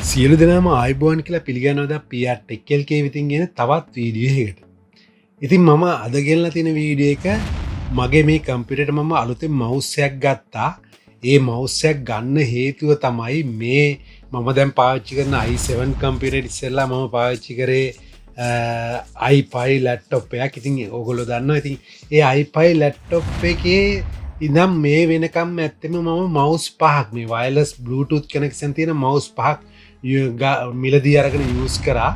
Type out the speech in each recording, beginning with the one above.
සියලු දෙනාම ආයිබෝන් කියලා පිළිගන්නවද PRtechLK විතින් ගෙන තවත් වීඩියෝයකට. ඉතින් මම අද ගෙනලා තියෙන වීඩියෝ එක මගේ මේ කම්පියුටරේට මම අලුතෙන් මවුස් එකක් ගත්තා. ඒ මවුස් එක ගන්න හේතුව තමයි මේ මම දැන් පාවිච්චි කරන i7 කම්පියුටරේ ඉස්සෙල්ලා මම පාවිච්චි කරේ i5 ලැප්ටොප් එකක්. ඉතින් ඕගොල්ලෝ දන්නවා. ඉතින් ඒ i5 ලැප්ටොප් එකේ ඉඳන් මේ වෙනකම් ඇත්තෙම මම මවුස් පහක් මේ වයර්ලස් බ්ලූටූත් කනෙක්ෂන් තියෙන මවුස් පහක් මිලදී අරගෙන යූස් කරා.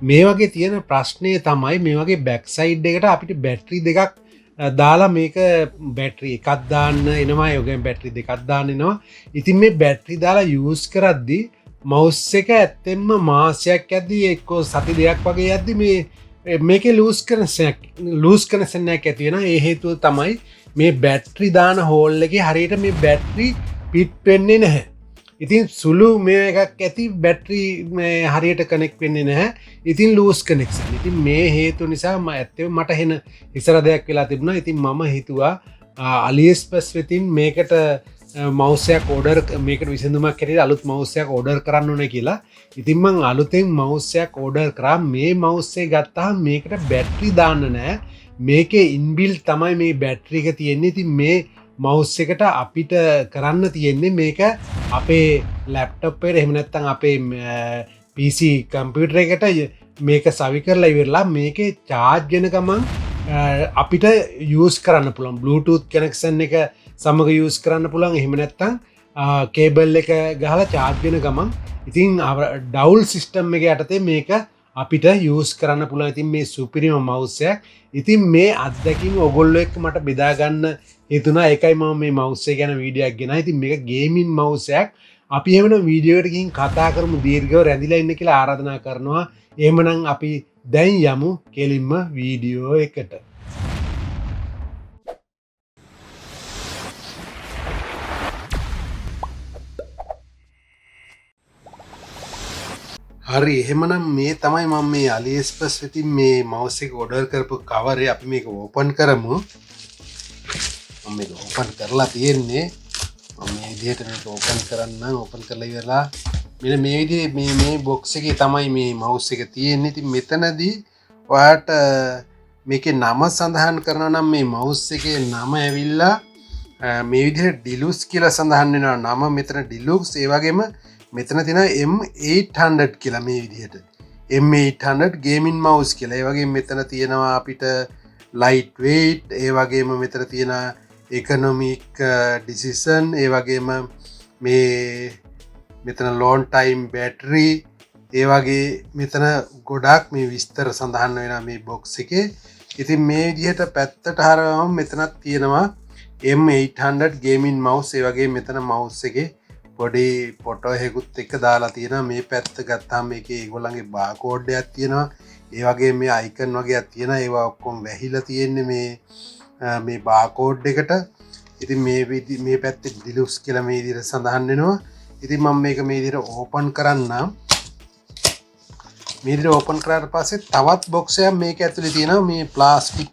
මේ වගේ තියෙන ප්‍රශ්නය තමයි මේ වගේ බැක් සයිඩ් එකට අපිට බැටරි දෙකක් දාලා මේක බැටරි එකක් දාන්න එනවා. යෝගෙන් බැටරි දෙකක් දාන්න එනවා. ඉතින් මේ බැටරි දාලා යූස් කරද්දී මවුස් එක ඇත්තෙන්ම මාසයක් යද්දී එක්කෝ සති දෙකක් වගේ යද්දී මේකේ ලූස් කනෙක්ෂන් එකක් ඇති වෙනවා. ඒ හේතුව තමයි මේ බැටරි දාන හෝල් එකේ හරියට මේ බැටරි පිට් වෙන්නේ නැහැ. ඉතින් සුළු මේ එකක් ඇති බැටරි හරියට කනෙක් වෙන්නේ නැහැ. ඉතින් ලූස් කනෙක්ෂන්. ඉතින් මේ හේතු නිසා ඇත්තටම මට හෙන ඉස්සර දෙයක් වෙලා තිබුණා. ඉතින් මම හිතුවා AliExpress වෙතින් මේකට මවුස් එකක් ඕඩර් මේකට විසඳුමක් හැටියට අලුත් මවුස් එකක් ඕඩර් කරන්න ඕනේ කියලා. ඉතින් මම අලුතෙන් මවුස් එකක් ඕඩර් කරා. මේ මවුස් එක ගත්තාම මේකට බැටරි දාන්න නැහැ. මේකේ ඉන්බිල්ට් තමයි මේ බැටරි එක තියෙන්නේ. ඉතින් මේ මවුස් එකට අපිට කරන්න තියෙන්නේ මේක අපේ ලැප්ටොප් එකට එහෙම නැත්නම් අපේ PC කම්පියුටර් එකට මේක සවි කරලා ඉවරලා මේකේ charge වෙන ගමන් අපිට යූස් කරන්න පුළුවන්. Bluetooth connection එක සමග යූස් කරන්න පුළුවන්. එහෙම නැත්නම් කේබල් එක ගහලා charge වෙන ගමන් ඉතින් ඩවුල් සිස්ටම් එක යටතේ මේක අපිට යූස් කරන්න පුළුවන්. ඉතින් මේ සුපිරිම මවුස් එකක්. ඉතින් මේ අත්දැකීම ඔයගොල්ලෝ එක්ක මට බෙදා ගන්න හිතුණා. ඒකයි මම මේ මවුස් එක ගැන වීඩියෝ එකක් ගෙනා. ඉතින් මේක ගේමින් මවුස් එකක්. අපි එහෙමනම් වීඩියෝ එකට ගිහින් කතා කරමු දීර්ඝව රැඳිලා ඉන්න කියලා ආරාධනා කරනවා. එහෙමනම් අපි දැන් යමු කෙලින්ම වීඩියෝ එකට. හරි එහෙමනම් මේ තමයි මම මේ AliExpress වෙතින් මේ මවුස් එක ඕඩර් කරපු කවර් එක. අපි මේක ඕපන් කරමු. මම මේක ඕපන් කරලා තියෙන්නේ. මම මේ විදිහට මේක ඕපන් කරන්න ඕපන් කරලා ඉවරලා මෙන්න මේ විදිහේ මේ බොක්ස් එකේ තමයි මේ මවුස් එක තියෙන්නේ. ඉතින් මෙතනදී ඔයාලට මේකේ නම සඳහන් කරනවා නම් මේ මවුස් එකේ නම ඇවිල්ලා මේ විදිහට Delux කියලා සඳහන් වෙනවා. නම මෙතන Delux. ඒ වගේම මෙතන තියෙනවා M800 කියලා මේ විදිහට. M800 ගේමින් මවුස් කියලා. ඒ වගේම මෙතන තියෙනවා අපිට light weight. ඒ වගේම මෙතන තියෙනවා economic decision. ඒ වගේම මෙතන long time battery. ඒ වගේ මෙතන ගොඩාක් මේ විස්තර සඳහන් වෙනවා මේ box එකේ. ඉතින් මේ විදිහට පැත්තට හරවම මෙතනක් තියෙනවා M800 ගේමින් මවුස්. ඒ වගේ මෙතන මවුස් එකේ පොඩි ෆොටෝ එකකුත් එක්ක දාලා තියෙනවා. මේ පැත්ත ගත්තාම මේකේ ඒගොල්ලන්ගේ බාකෝඩ් එකක් තියෙනවා. ඒ වගේ මේ අයිකන් වගේක් තියෙනවා. ඒවා ඔක්කොම වැහිලා තියෙන්නේ මේ බාකෝඩ් එකට. ඉතින් මේ පැත්තේ Delux කියලා මේ විදිහට සඳහන් වෙනවා. ඉතින් මම මේක මේ විදිහට ඕපන් කරන්නම්. මේ විදිහට ඕපන් කරාට පස්සේ තවත් බොක්ස් එකක් මේක ඇතුලේ තියෙනවා. මේ ප්ලාස්ටික්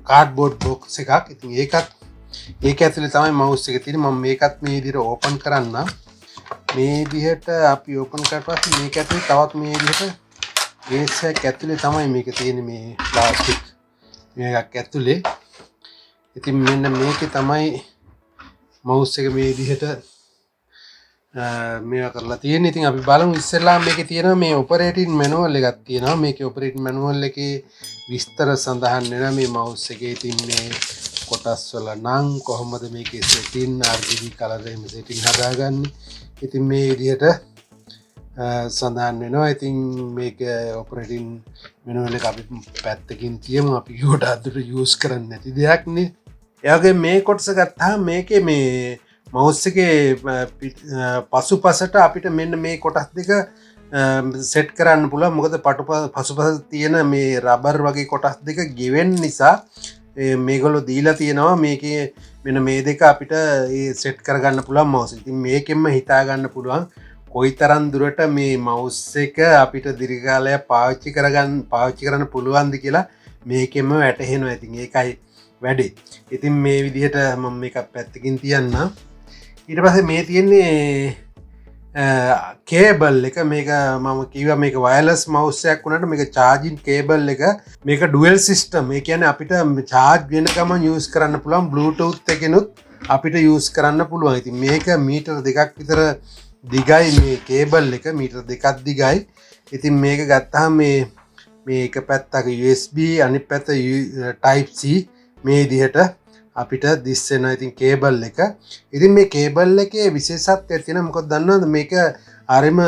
කාඩ්බෝඩ් බොක්ස් එකක්. ඉතින් ඒක ඇතුලේ තමයි මවුස් එක තියෙන්නේ. මම මේකත් මේ විදිහට ඕපන් කරන්නම්. මේ විදිහට අපි ඕපන් කරලා පස්සේ මේක ඇතුලේ තවත් මේ විදිහට කේස් එකක් ඇතුලේ තමයි මේක තියෙන්නේ. මේ ප්ලාස්ටික් මේකක් ඇතුලේ. ඉතින් මෙන්න මේකේ තමයි මවුස් එක මේ විදිහට මේවා කරලා තියෙන්නේ. ඉතින් අපි බලමු ඉස්සෙල්ලා මේකේ තියෙනවා මේ ඔපරේටින් මැනුවල් එකක් තියෙනවා. මේකේ ඔපරේටින් මැනුවල් එකේ විස්තර සඳහන් වෙනවා මේ මවුස් එකේ. ඉතින් මේ කොටස් වල නම් කොහොමද මේකේ සෙටින් RGB කලර් එහෙම සෙටින් හදාගන්නේ. ඉතින් මේ විදිහට සඳහන් වෙනවා. ඉතින් මේක ඔපරේටින් මැනුවල් එක අපි පැත්තකින් තියමු. අපි ගොඩාක් දුර යූස් කරන්නේ නැති දෙයක් නේ. ඒ වගේ මේ කොටස ගත්තාම මේකේ මේ මවුස් එකේ පසුපසට අපිට මෙන්න මේ කොටස් දෙක සෙට් කරන්න පුළුවන්. මොකද පසුපස තියෙන මේ රබර් වගේ කොටස් දෙක ගෙවෙන්න නිසා මේගොල්ලෝ දීලා තියෙනවා මේකේ මෙන්න මේ දෙක අපිට සෙට් කරගන්න පුළුවන් මවුස්. ඉතින් මේකෙන්ම හිතා ගන්න පුළුවන් කොයිතරම් දුරට මේ මවුස් එක අපිට දීර්ඝ කාලයක් පාවිච්චි කරන්න පුළුවන්ද කියලා මේකෙන්ම වැටහෙනවා. ඉතින් ඒකයි වැඩේ. ඉතින් මේ විදිහට මම මේක පැත්තකින් තියන්නම්. ඊට පස්සේ මේ තියෙන්නේ කේබල් එක මේක මම කිව මේක වයලස් මවස්සයක් වුණට මේක චාජින් කේබල් එක මේක ඩුවල් සිිස්ටම් ඒ කියන අපිට චාර්ජ් වෙන ගම යස් කරන්න පුළන් Bluetooth එකනුත් අපිට යස් කරන්න පුළුවන් ඉති මේක මීටර් දෙකක් විතර දිගයි මේ කේබල් එක මීටර් දෙකක් දිගයි ඉතින් මේක ගත්තා මේක පැත්තක USB අනි පැත්ත Type-C මේ දිහට අපිට දිස්සෙන ඉතින් කේබල් එක ඉතින් මේ කේබල් එකේ විශේෂත්වය තියෙන මොකද දන්නවද මේක අරම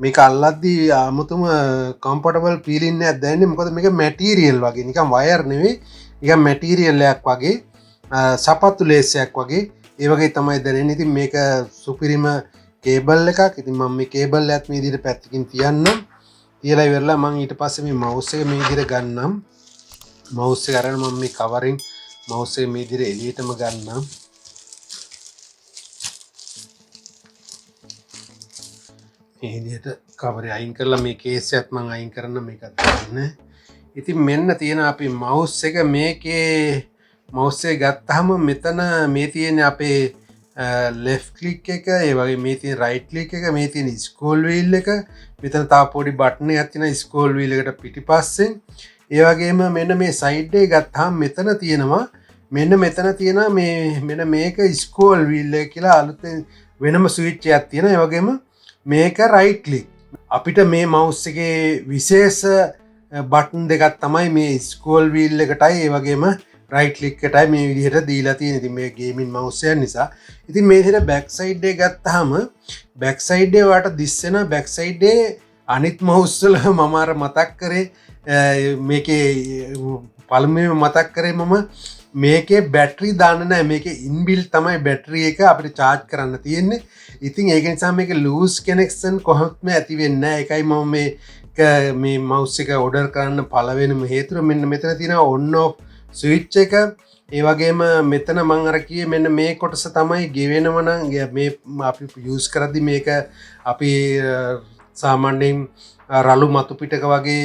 මේක අල්ලද්දී අමුතුම කම්ෆර්ටබල් ෆීලින් එකක් දැනෙන්නේ මොකද මේක මැටීරියල් වගේ නිකන් වයර් නෙවෙයි නිකන් මැටීරියල් එකක් වගේ සපත්තු ලේසයක් වගේ ඒ වගේ තමයි දැනෙන්නේ ඉතින් මේක සුපිරිම කේබල් එකක් ඉතින් මම මේ කේබල් එකත් මේ විදිහට පැත්තකින් තියන්නම් තියලා ඉවරලා මම ඊට පස්සේ මේ මවුස් එක මේ විදිහට ගන්නම් මවුස් එක අරගෙන මම මේ කවරින් මවුස් එක මේ විදිහට එළියටම ගන්නම් මේ විදිහට කවරේ අයින් කරලා මේ කේස් එකත් මම අයින් කරන්න මේකත් ගන්න. ඉතින් මෙන්න තියෙන අපි මවුස් එක මේකේ මවුස් එක ගත්තාම මෙතන මේ තියෙන අපේ left click එක ඒ වගේ මේ තියෙන right click එක මේ තියෙන scroll wheel එක මෙතන තව පොඩි බටන් එකක් තියෙනවා scroll wheel එකට පිටිපස්සෙන් ඒ වගේම මෙන්න මේ side එක ගත්තාම මෙතන තියෙනවා මෙන්න මෙතන තියෙනවා මෙන්න මේක scroll wheel එක කියලා අලුතෙන් වෙනම switch එකක් තියෙනවා ඒ වගේම මේක right click අපිට මේ mouse එකේ විශේෂ බටන් දෙකක් තමයි මේ scroll wheel එකටයි ඒ වගේම right click එකටයි මේ විදිහට දීලා තියෙන්නේ. ඉතින් මේ ගේමින් mouse එක නිසා. ඉතින් මේ විදිහට back side එක ගත්තාම back side එක වාට දිස්සෙන back side එකේ අනිත් mouse වල මම අර මතක් කරේ මේකේ පළමුවෙන් මතක් කරේ මම මේකේ බැටරි දාන්න නැහැ. මේකේ inbuilt තමයි බැටරි එක අපිට charge කරන්න තියෙන්නේ. ඉතින් ඒක නිසා මේක loose connection කොහොමත්ම ඇති වෙන්නේ නැහැ. ඒකයි මම මේ mouse එක order කරන්න පළවෙනිම හේතුව මෙන්න මෙතන තියෙන on off ස්විච් එක ඒ වගේම මෙතන මම අර කියේ මෙන්න මේ කොටස තමයි ගෙවෙනව නම් මේ අපි යූස් කරද්දි මේක අපි සාමාන්‍යයෙන් රළු මතු පිටක වගේ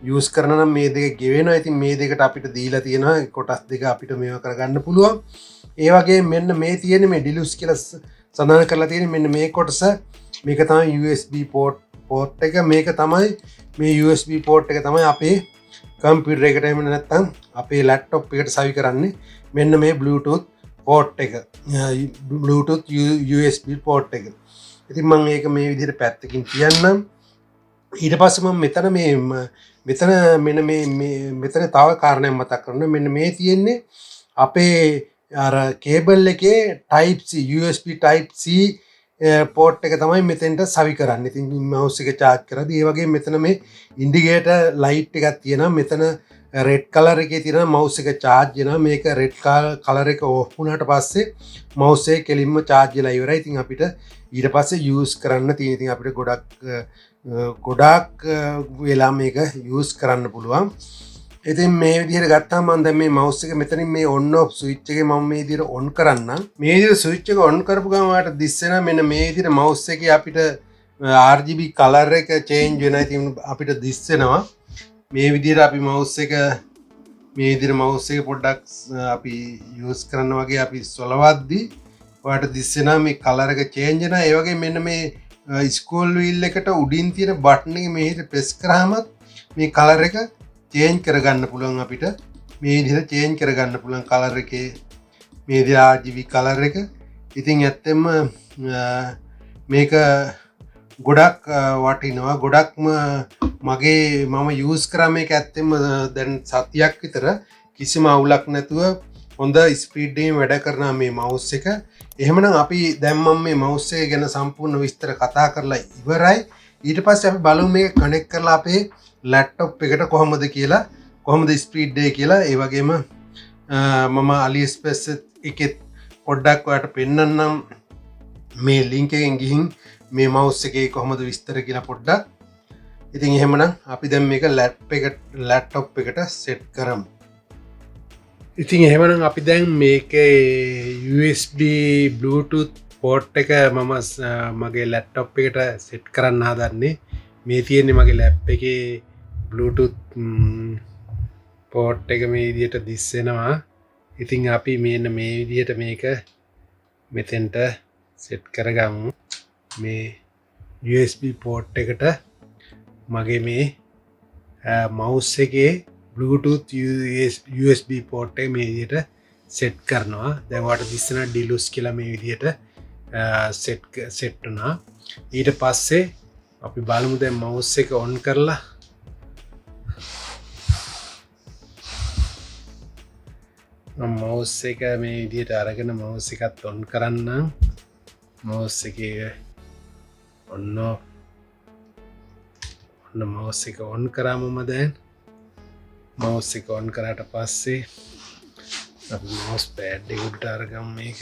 යූස් කරන නම් මේ දෙක ගෙවෙනවා. ඉතින් මේ දෙකට අපිට දීලා තියෙනවා කොටස් දෙක අපිට මේවා කරගන්න පුළුවන්. ඒ වගේ මෙන්න මේ තියෙන මේ Delux කියලා සඳහන් කරලා තියෙන මෙන්න මේ කොටස මේක තමයි USB port එක මේක තමයි මේ USB port එක තමයි අපේ කම්පියුටර් එකට එහෙම නැත්නම් අපේ ලැප්ටොප් එකට සවි කරන්නේ මෙන්න මේ Bluetooth port එක Bluetooth USB port එක. ඉතින් මම මේක මේ විදිහට පැත්තකින් කියන්නම්. ඊට පස්සේ මම මෙතන මෙතන තව කාරණයක් මතක් කරනවා. මෙන්න මේ තියෙන්නේ අපේ අර කේබල් එකේ Type-C USB Type-C පෝට් එක තමයි මෙතෙන්ට සවි කරන්න. ඉතින් mouse එක charge කරද්දී ඒ වගේ මෙතන මේ indicator light එකක් තියෙනවා. මෙතන red color එකේ තියෙන mouse එක charge වෙනවා. මේක red color එක off වුණාට පස්සේ mouse එක කෙලින්ම charge වෙලා ඉවරයි. ඉතින් අපිට ඊට පස්සේ use කරන්න තියෙන. ඉතින් අපිට ගොඩක් වෙලා මේක use කරන්න පුළුවන්. ඉතින් මේ විදිහට ගත්තාම මම දැන් මේ mouse එක මෙතනින් මේ on off switch එකේ මම මේ විදිහට on කරන්නම්. මේ විදිහට switch එක on කරපු ගමන් ඔයාලට දිස්සෙන මෙන්න මේ විදිහට mouse එකේ අපිට RGB color එක change වෙනවා. ඉතින් අපිට දිස්සෙනවා මේ විදිහට අපි mouse එක පොඩ්ඩක් අපි use කරන්න වගේ අපි සොලවද්දී ඔයාලට දිස්සෙනවා මේ color එක change වෙනවා. ඒ වගේ මෙන්න මේ scroll wheel එකට උඩින් තියෙන button එක මේ විදිහට press කරාමත් මේ color එක චේන්ජ් කරගන්න පුළුවන් අපිට මේ විදිහට චේන්ජ් කරගන්න පුළුවන් කලර් එකේ මේ විදිහ RGB කලර් එක. ඉතින් ඇත්තෙම මේක ගොඩක් වටිනවා. ගොඩක්ම මම යූස් කරා මේක ඇත්තෙම දැන් සතියක් විතර කිසිම අවුලක් නැතුව හොඳ ස්පීඩ් එකෙන් වැඩ කරනවා මේ mouse එක. එහෙමනම් අපි දැන් මම මේ mouse එක ගැන සම්පූර්ණ විස්තර කතා කරලා ඉවරයි. ඊට පස්සේ අපි බලමු මේක කනෙක්ට් කරලා අපේ ලැප්ටොප් එකට කොහොමද ස්පීඩ් එක කියලා. ඒ වගේම මම AliExpress එකෙත් පොඩ්ඩක් ඔයාලට පෙන්නන්නම් මේ link එකෙන් ගිහින් මේ mouse එකේ කොහොමද විස්තර කියලා පොඩ්ඩක්. ඉතින් එහෙමනම් අපි දැන් මේක ලැප්ටොප් එකට සෙට් කරමු. ඉතින් එහෙමනම් අපි දැන් මේකේ USB Bluetooth port එක මම මගේ ලැප්ටොප් එකට සෙට් කරන්න හදන්නේ. මේ තියෙන්නේ මගේ ලැප් එකේ Bluetooth port එක මේ විදිහට දිස්සෙනවා. ඉතින් අපි මේ විදිහට මේක මෙතෙන්ට සෙට් කරගමු. මේ USB port එකට මගේ මේ mouse එකේ Bluetooth USB port එක මේ විදිහට set කරනවා. දැන් ඔයාලට දිස්සන Delux කියලා මේ විදිහට set වුණා. ඊට පස්සේ අපි බලමු දැන් mouse එක on කරලා mouse එක මේ විදිහට අරගෙන mouse එකත් on කරන්නම්. mouse එකේ ඔන්න mouse එක on කරාම දැන් mouse එක on කරාට පස්සේ අපි mouse pad එකට අරගමු මේක.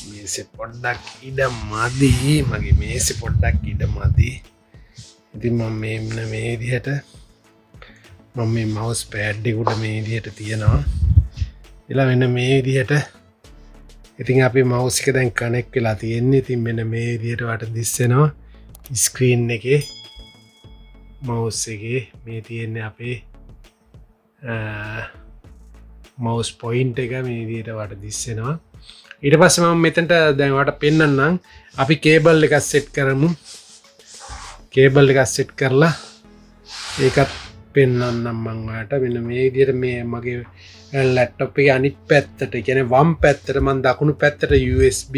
මේසෙ පොඩ්ඩක් ඉඩ මදි. මගේ මේසෙ පොඩ්ඩක් ඉඩ මදි. ඉතින් මම මේ විදිහට මම මේ mouse pad එකට මේ විදිහට තියනවා. ඊළඟ මෙන්න මේ විදිහට ඉතින් අපි mouse එක දැන් connect වෙලා තියෙන්නේ. ඉතින් මෙන්න මේ විදිහට වට දිස්සෙනවා screen එකේ mouse එකේ මේ තියෙන්නේ අපේ mouse point එක මේ විදිහට වට දිස්සෙනවා. ඊට පස්සේ මම මෙතනට දැන් ඔයාලට පෙන්නන්නම්. අපි කේබල් එකක් සෙට් කරමු. කේබල් එකක් සෙට් කරලා ඒකත් පෙන්නන්නම් මම ඔයාලට. මෙන්න මේ විදිහට මේ මගේ ලැප්ටොප් එකේ අනිත් පැත්තට කියන්නේ වම් පැත්තට මම දකුණු පැත්තට USB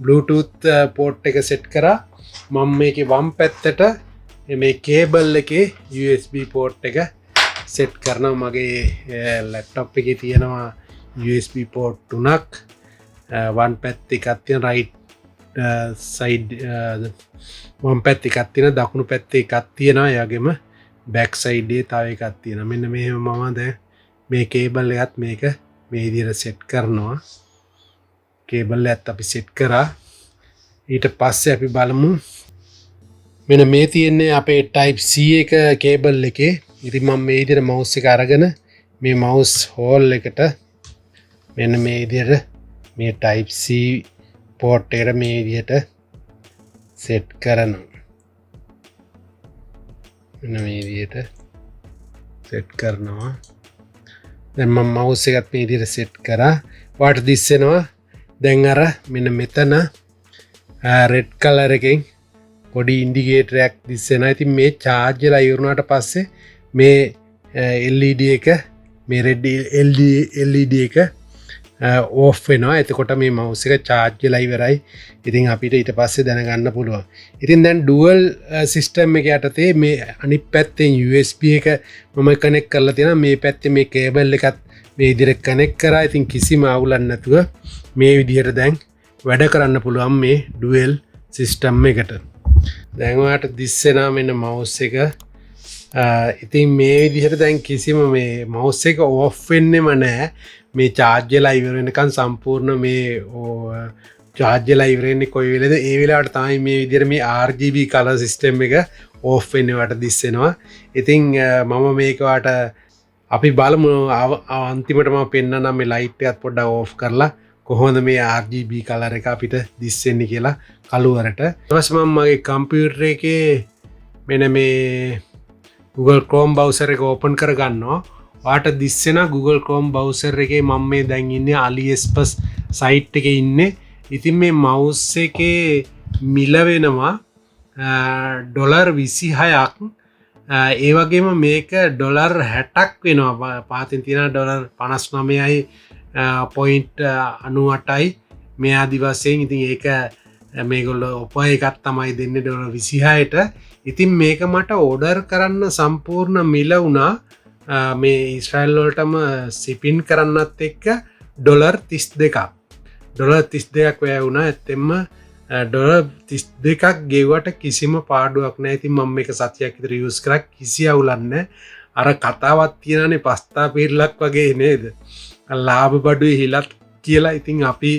Bluetooth port එක සෙට් කරා. මම මේකේ වම් පැත්තට මේ කේබල් එකේ USB port එක සෙට් කරනවා. මගේ ලැප්ටොප් එකේ තියෙනවා USB port 3ක්. one පැත්ත එකක් තියෙන right side වම් පැත්ත එකක් තියෙන දකුණු පැත්ත එකක් තියෙනවා. ඒ වගේම back side එකේ තව එකක් තියෙනවා. මෙන්න මෙහෙම මම දැන් මේ කේබල් එකත් මේක මේ විදිහට සෙට් කරනවා. කේබල් එකත් අපි සෙට් කරා. ඊට පස්සේ අපි බලමු මෙන්න මේ තියෙන්නේ අපේ type C එක කේබල් එකේ. ඉතින් මම මේ විදිහට mouse එක අරගෙන මේ mouse hole එකට මෙන්න මේ විදිහට මේ type C port එකට මේ විදිහට set කරනවා. මෙන්න මේ විදිහට set කරනවා. දැන් මම mouse එකත් මේ විදිහට set කරා. ඔයාලට දිස්සෙනවා දැන් අර මෙන්න මෙතන red color එකෙන් පොඩි ඉන්ඩිකේටර් එකක් දිස්සෙනවා. ඉතින් මේ charge වෙලා ඉවරුණාට පස්සේ මේ LED එක මේ red LED එක off වෙනවා. එතකොට මේ mouse එක charge වෙලා ඉවරයි. ඉතින් අපිට ඊට පස්සේ දැනගන්න පුළුවන්. ඉතින් දැන් dual system එක යටතේ මේ අනිත් පැත්තෙන් USB එක මම connect කරලා තියෙනවා. මේ පැත්තේ මේ cable එකත් මේ විදිහට connect කරා. ඉතින් කිසිම අවුලක් නැතුව මේ විදිහට දැන් වැඩ කරන්න පුළුවන් මේ dual system එකට. දැන් ඔයාලට දිස්සෙනවා මෙන්න mouse එක. ඉතින් මේ විදිහට දැන් කිසිම මේ mouse එක off වෙන්නෙම නැහැ. මේ charge වෙලා ඉවර වෙනකන් සම්පූර්ණ මේ charge වෙලා ඉවර වෙන්නේ කොයි වෙලේද ඒ වෙලාවට තමයි මේ විදිහට මේ RGB color system එක off වෙන්නේ වට දිස්සෙනවා. ඉතින් මම මේක වට අපි බලමු අන්තිමට මම පෙන්නන්නම් මේ light එකත් පොඩ්ඩක් off කරලා කොහොමද මේ RGB color එක අපිට දිස්සෙන්නේ කියලා කළුවරට. ඊට පස්සේ මම මගේ කම්පියුටර් එකේ මෙන්න මේ Google Chrome browser එක open කරගන්නවා. ඔයාලට දිස්සෙන Google Chrome browser එකේ මම මේ දැන් ඉන්නේ AliExpress site එකේ ඉන්නේ. ඉතින් මේ mouse එකේ මිල වෙනවා $26ක්. ඒ වගේම මේක $60ක් වෙනවා. පාතින් තියෙන $59.98යි මේ ආදි වශයෙන්. ඉතින් ඒක මේගොල්ලෝ ඔපර් එකක් තමයි දෙන්නේ $26ට. ඉතින් මේක මට ඕඩර් කරන්න සම්පූර්ණ මිල වුණා. මේ ඊශ්‍රායල් වලටම සිපින් කරන්නත් එක්ක $32ක්. $32ක් වැය වුණා. ඇත්තෙන්ම $32ක් ගෙව්වට කිසිම පාඩුවක් නැහැ. ඉතින් මම මේක සතියක් විතර යූස් කරා කිසි අවුලක් නැහැ. අර කතාවක් තියෙනනේ පස්තා පිරලක් වගේ නේද? ලාභ බඩුවේ හිලත් කියලා. ඉතින් අපි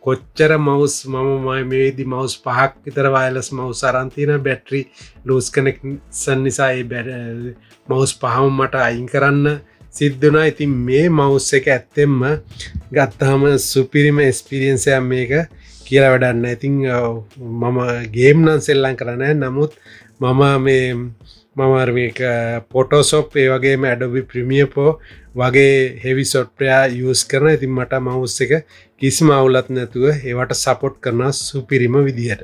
කොච්චර mouse මම මේදී mouse 5ක් විතර wireless mouse අරන් තියෙන බැටරි ලූස් කනෙක්ෂන් නිසා ඒ mouse පහම මට අයින් කරන්න සිද්ධ වුණා. ඉතින් මේ mouse එක ඇත්තෙන්ම ගත්තාම සුපිරිම එක්ස්පීරියන්ස් එකක් මේක කියලා වැඩක් නැහැ. ඉතින් මම ගේම් නම් සෙල්ලම් කරන්නේ නැහැ. නමුත් මම මේක Photoshop ඒ වගේම Adobe Premiere Pro වගේ heavy software use කරනවා. ඉතින් මට mouse එක කිසිම අවුලක් නැතුව ඒවට support කරනවා සුපිරිම විදියට.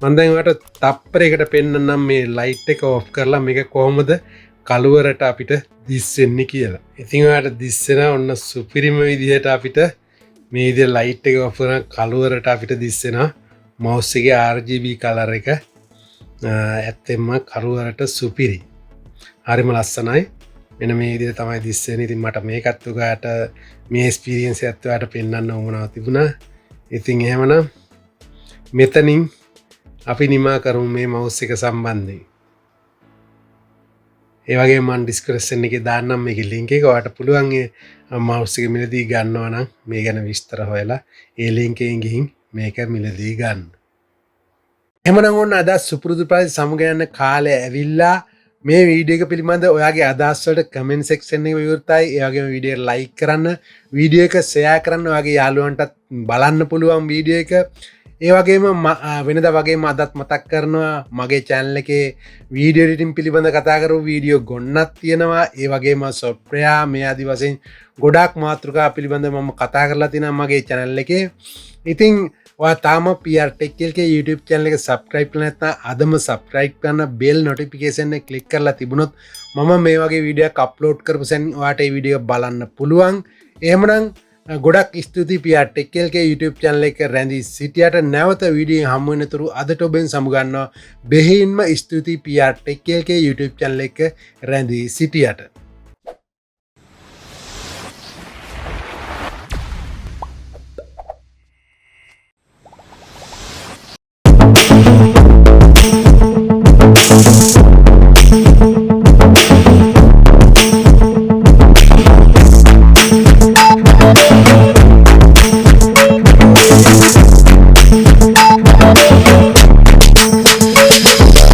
මම දැන් ඔයාලට තප්පරයකට පෙන්නන්නම් මේ light එක off කරලා මේක කොහොමද කළුවරට අපිට දිස්සෙන්නේ කියලා. ඉතින් ඔයාලට දිස්සෙන ඔන්න සුපිරිම විදියට අපිට මේ විදිහට light එක off කරන කළුවරට අපිට දිස්සෙනවා mouse එකේ RGB color එක. ඇත්තෙන්ම කළුවරට සුපිරි. හරිම ලස්සනයි. මෙන්න මේ විදිහට තමයි දිස්සෙන්නේ. ඉතින් මට මේකත් උගාට මේ එක්ස්පීරියන්ස් එකත් ඔයාලට පෙන්වන්න උවමනාවක් තිබුණා. ඉතින් එහෙමනම් මෙතනින් අපි නිමා කරමු මේ mouse එක සම්බන්ධයෙන්. ඒ වගේම මම ඩිස්ක්‍රිප්ෂන් එකේ දාන්නම් මේකේ link එක. ඔයාලට පුළුවන් ඒ mouse එක මිලදී ගන්නවා නම් මේ ගැන විස්තර හොයලා ඒ link එකෙන් ගිහින් මේක මිලදී ගන්න. එහෙමනම් ඔන්න අද සුපුරුදු පරිදි සමග යන කාලය ඇවිල්ලා මේ වීඩියෝ එක පිළිබඳ ඔයාගේ අදහස් වලට කමෙන්ට් සෙක්ෂන් එකේ විවෘතයි. ඒ වගේම වීඩියෝ එක ලයික් කරන්න, වීඩියෝ එක ෂෙයා කරන්න, ඔයාගේ යාළුවන්ටත් බලන්න පුළුවන් වීඩියෝ එක. ඒ වගේම වෙනදා වගේම අදත් මතක් කරනවා මගේ channel එකේ වීඩියෝ එඩිටින් පිළිබඳ කතා කරපු වීඩියෝ ගොන්නක් තියෙනවා. ඒ වගේම software මේ ආදි වශයෙන් ගොඩාක් මාතෘකා පිළිබඳව මම කතා කරලා තියෙනවා මගේ channel එකේ. ඉතින් ඔයා තාම PRtechLK YouTube channel එක subscribe කරලා නැත්නම් අදම subscribe කරන bell notification එක click කරලා තිබුණොත් මම මේ වගේ වීඩියෝ එකක් upload කරපු සෙන් ඔයාට මේ වීඩියෝ බලන්න පුළුවන්. එහෙමනම් ගොඩක් ස්තුතියි PRtechLK YouTube channel එක රැඳී සිටියට. නැවත වීඩියෝ හමු වෙනතුරු අදට ඔබෙන් සමුගන්නවා. බෙහෙයින්ම ස්තුතියි PRtechLK YouTube channel එක රැඳී සිටියට.